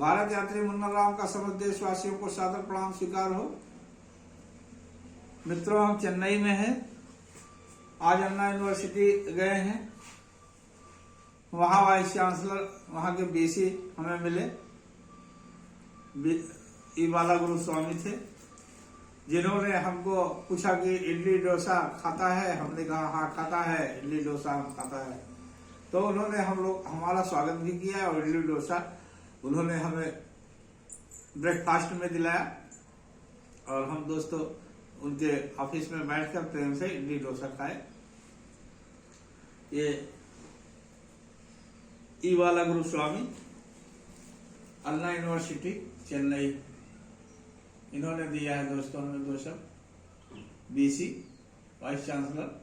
भारत यात्री मुन्ना राम का समस्त देशवासियों को सादर प्रणाम स्वीकार हो। मित्रों, हम चेन्नई में हैं। आज अन्ना यूनिवर्सिटी गए हैं। वहाँ वाइस चांसलर, वहाँ के बीसी हमें मिले। ई बाला गुरु स्वामी थे, जिन्होंने हमको पूछा कि इडली डोसा खाता है। हमने कहा हाँ खाता है, इडली डोसा हम खाता है। तो उन्होंने हमारा स्वागत भी किया और इडली डोसा उन्होंने हमें ब्रेकफास्ट में दिलाया। और हम दोस्तों उनके ऑफिस में बैठकर प्रेम से इडली डोसा खाए। ये ई बाला गुरु स्वामी, अन्ना यूनिवर्सिटी चेन्नई, इन्होंने दिया है दोस्तों हमें दो शब्द। बीसी वाइस चांसलर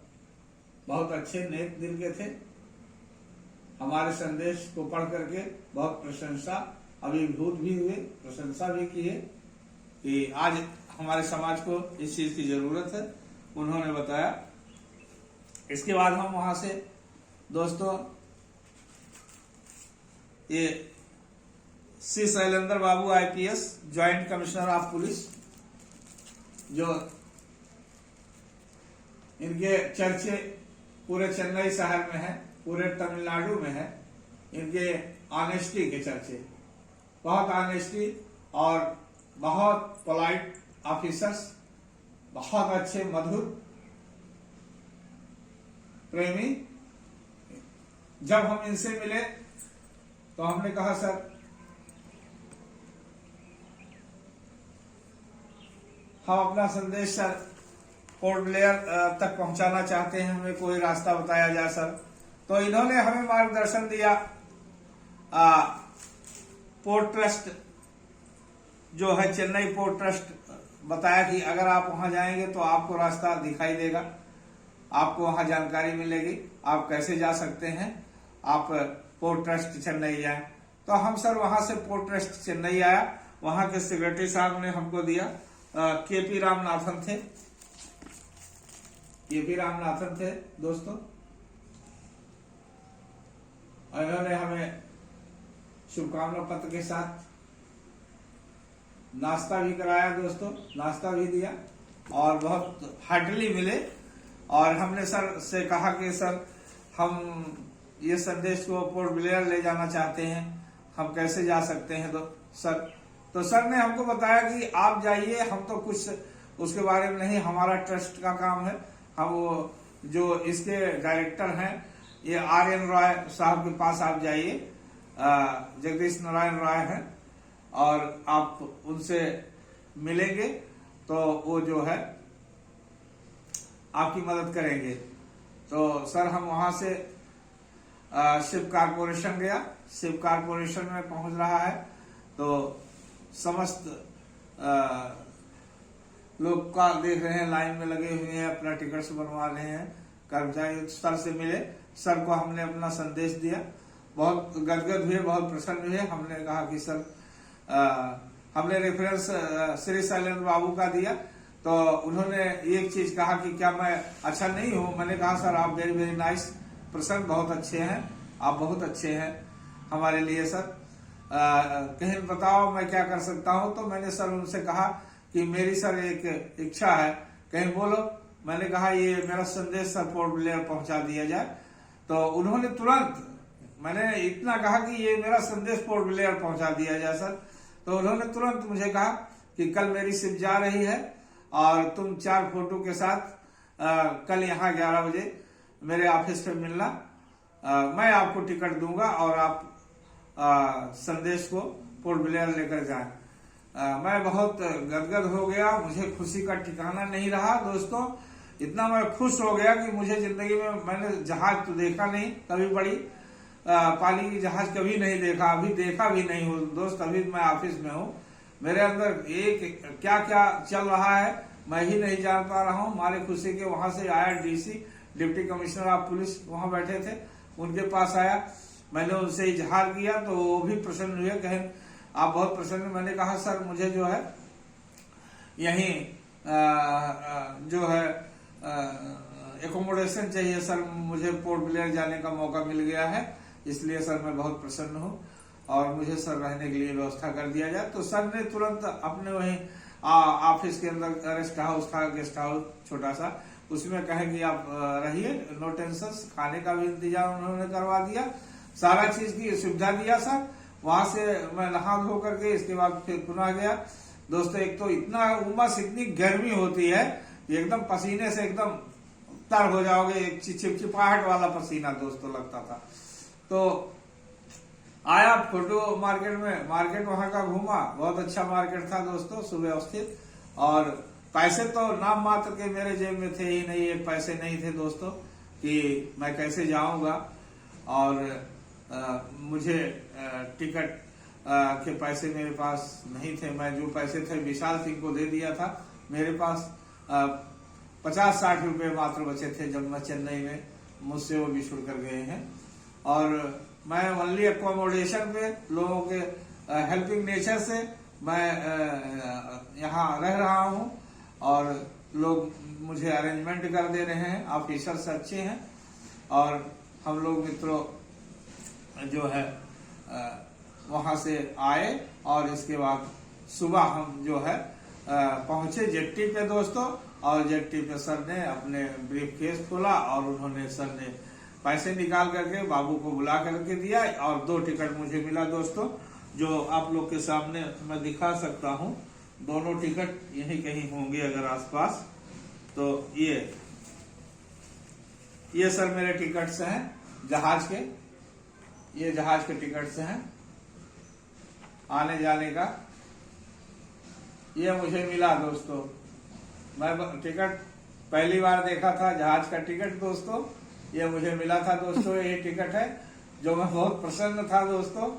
बहुत अच्छे नेक दिल के थे। हमारे संदेश को पढ़ करके बहुत प्रशंसा, अभिभूत भी हुए, प्रशंसा भी की है कि आज हमारे समाज को इस चीज की जरूरत है, उन्होंने बताया। इसके बाद हम वहां से दोस्तों ये C Sylendra Babu IPS, joint commissioner of police, जो इनके चर्चे पूरे चेन्नई शहर में है, पूरे तमिलनाडु में है। इनके ऑनेस्टी के चर्चे, बहुत ऑनेस्टी और बहुत पोलाइट ऑफिसर्स, बहुत अच्छे मधुर प्रेमी। जब हम इनसे मिले तो हमने कहा सर हम अपना संदेश सर पोर्ट ब्लेयर तक पहुंचाना चाहते हैं, हमें कोई रास्ता बताया जाए सर। तो इन्होंने हमें मार्गदर्शन दिया। पोर्ट ट्रस्ट जो है, चेन्नई पोर्ट ट्रस्ट, बताया कि अगर आप वहां जाएंगे तो आपको रास्ता दिखाई देगा, आपको वहां जानकारी मिलेगी, आप कैसे जा सकते हैं, आप पोर्ट ट्रस्ट चेन्नई जाएं। तो हम सर वहां से पोर्ट ट्रस्ट चेन्नई आया। वहां के सेक्रेटरी साहब ने हमको दिया, केपी रामनाथन थे, केपी रामनाथन थे दोस्तों। इन्होंने हमें शुभकामना पत्र के साथ नाश्ता भी कराया दोस्तों, नाश्ता भी दिया और बहुत हार्टली मिले। और हमने सर से कहा कि सर हम ये संदेश को पोर्ट ब्लेयर ले जाना चाहते हैं, हम कैसे जा सकते हैं। तो सर ने हमको बताया कि आप जाइए, हम तो कुछ उसके बारे में नहीं, हमारा ट्रस्ट का काम है। हम वो जो इसके डायरेक्टर हैं, ये आर्यन रॉय साहब के पास आप जाइए, जगदीश नारायण राय हैं, और आप उनसे मिलेंगे तो वो जो है आपकी मदद करेंगे। तो सर हम वहां से शिप कारपोरेशन गया। शिप कारपोरेशन में पहुंच रहा है तो समस्त लोग का देख रहे हैं, लाइन में लगे हुए हैं, अपना टिकट्स बनवा रहे हैं। कर्मचारी सर से मिले, सर को हमने अपना संदेश दिया, बहुत गदगद हुए, बहुत प्रसन्न हुए। हमने कहा कि सर हमने रेफरेंस श्री शैलेंद्र बाबू का दिया। तो उन्होंने एक चीज कहा कि क्या मैं अच्छा नहीं हूं। मैंने कहा सर आप वेरी वेरी नाइस पर्सन, बहुत अच्छे हैं, आप बहुत अच्छे हैं हमारे लिए सर। कहीं बताओ मैं क्या कर सकता हूं। तो मैंने सर उनसे कहा कि मेरी सर एक इच्छा है, कहीं बोलो। मैंने कहा ये मेरा संदेश सर पोर्ट ब्लेयर पहुंचा दिया जाए। तो उन्होंने तुरंत, मैंने इतना कहा कि ये मेरा संदेश पोर्ट ब्लेयर पहुंचा दिया जाए सर। तो उन्होंने तुरंत मुझे कहा कि कल मेरी शिप जा रही है और तुम 4 फोटो के साथ कल यहाँ 11 बजे मेरे ऑफिस पे मिलना। मैं आपको टिकट दूंगा और आप संदेश को पोर्ट ब्लेयर लेकर जाएं। मैं बहुत गदगद हो गया, मुझे खुशी का ठिकाना नहीं रहा दोस्तों। इतना मैं खुश हो गया कि मुझे जिंदगी में, मैंने जहाज तो देखा नहीं कभी, बड़ी पानी की जहाज कभी नहीं देखा, अभी देखा भी नहीं हूँ दोस्त। अभी मैं ऑफिस में हूँ, मेरे अंदर एक क्या क्या चल रहा है मैं ही नहीं जान पा रहा हूँ। हमारे खुशी के वहां से आया DC, deputy commissioner of police वहां बैठे थे, उनके पास आया, मैंने उनसे इजहार किया तो वो भी प्रसन्न हुए, कहें आप बहुत प्रसन्न। मैंने कहा सर मुझे जो है यहीं जो है एकोमोडेशन चाहिए सर, मुझे पोर्ट ब्लेयर जाने का मौका मिल गया है, इसलिए सर मैं बहुत प्रसन्न हूँ। और मुझे सर रहने के लिए व्यवस्था कर दिया जाए। तो सर ने तुरंत अपने वहीं ऑफिस के अंदर रेस्ट हाउस था, गेस्ट हाउस छोटा सा, उसमें कहे कि आप रहिए, नो टेंशन, खाने का भी इंतजाम उन्होंने करवा दिया, सारा चीज की सुविधा दिया सर। वहां से मैं नहा धो करके इसके बाद फिर पुनः गया। दोस्तों एक तो इतना उमस, इतनी गर्मी होती है, एकदम पसीने से एकदम तर हो जाओगे, एक चिपचिपाहट वाला पसीना दोस्तों लगता था। तो आया फोटो मार्केट वहां का घूमा, बहुत अच्छा मार्केट था दोस्तों, सुव्यवस्थित। और पैसे तो नाम मात्र के मेरे जेब में थे ही नहीं, एक पैसे नहीं थे दोस्तों कि मैं कैसे जाऊंगा। और मुझे टिकट के पैसे मेरे पास नहीं थे। मैं जो पैसे थे विशाल सिंह को दे दिया था। मेरे पास 50-60 रुपए मात्र बचे थे जब मैं चेन्नई में, मुझसे वो भी छुड़ कर गए हैं। और मैं ओनली अकोमोडेशन पे, लोगों के हेल्पिंग नेचर से मैं यहाँ रह रहा हूँ और लोग मुझे अरेंजमेंट कर दे रहे हैं, ऑफिसर्स अच्छे हैं। और हम लोग मित्रों जो है वहां से आए और इसके बाद सुबह हम जो है पहुंचे जेट्टी पे दोस्तों। और जेट्टी पे सर ने अपने ब्रीफ केस खोला और उन्होंने, सर ने पैसे निकाल करके बाबू को बुला करके दिया और 2 टिकट मुझे मिला दोस्तों, जो आप लोग के सामने मैं दिखा सकता हूं। दोनों टिकट यहीं कहीं होंगे अगर आसपास। तो ये सर मेरे टिकट्स हैं जहाज के, ये जहाज के टिकट्स हैं आने जाने का। ये मुझे मिला दोस्तों, मैं टिकट पहली बार देखा था, जहाज का टिकट दोस्तों, ये मुझे मिला था दोस्तों। ये टिकट है जो मैं बहुत प्रसन्न था दोस्तों,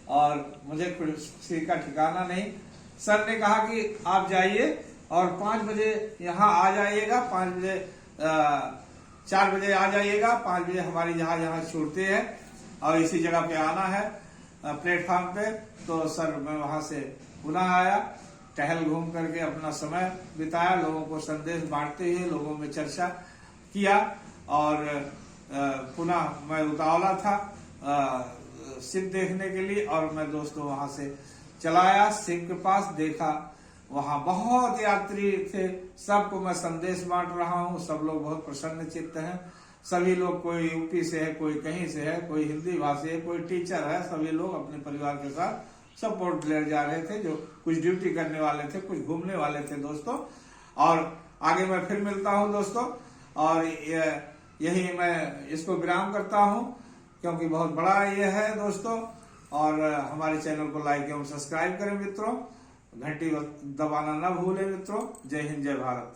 और मुझे खुशी का ठिकाना नहीं। सर ने कहा कि आप जाइए और 5 बजे यहाँ आ जाइएगा, 5 बजे 4 बजे आ जाइएगा, 5 बजे हमारी जहाज यहाँ छूटती है और इसी जगह पे आना है प्लेटफॉर्म पे। तो सर मैं वहां से पुनः आया, टहल घूम करके अपना समय बिताया, लोगों को संदेश बांटते हुए लोगों में चर्चा किया। और पुनः मैं उतावला था सिंह देखने के लिए, और मैं दोस्तों वहां से चला आया सिंह के पास। देखा वहां बहुत यात्री थे, सबको मैं संदेश बांट रहा हूं, सब लोग बहुत प्रसन्न चित्त हैं। सभी लोग, कोई यूपी से है, कोई कहीं से है, कोई हिंदी भाषी है, कोई टीचर है, सभी लोग अपने परिवार के साथ सपोर्ट ले जा रहे थे, जो कुछ ड्यूटी करने वाले थे, कुछ घूमने वाले थे दोस्तों। और आगे मैं फिर मिलता हूं दोस्तों, और यही मैं इसको विराम करता हूं क्योंकि बहुत बड़ा ये है दोस्तों। और हमारे चैनल को लाइक एवं सब्सक्राइब करें मित्रों, घंटी दबाना ना भूलें मित्रों। जय हिंद, जय भारत।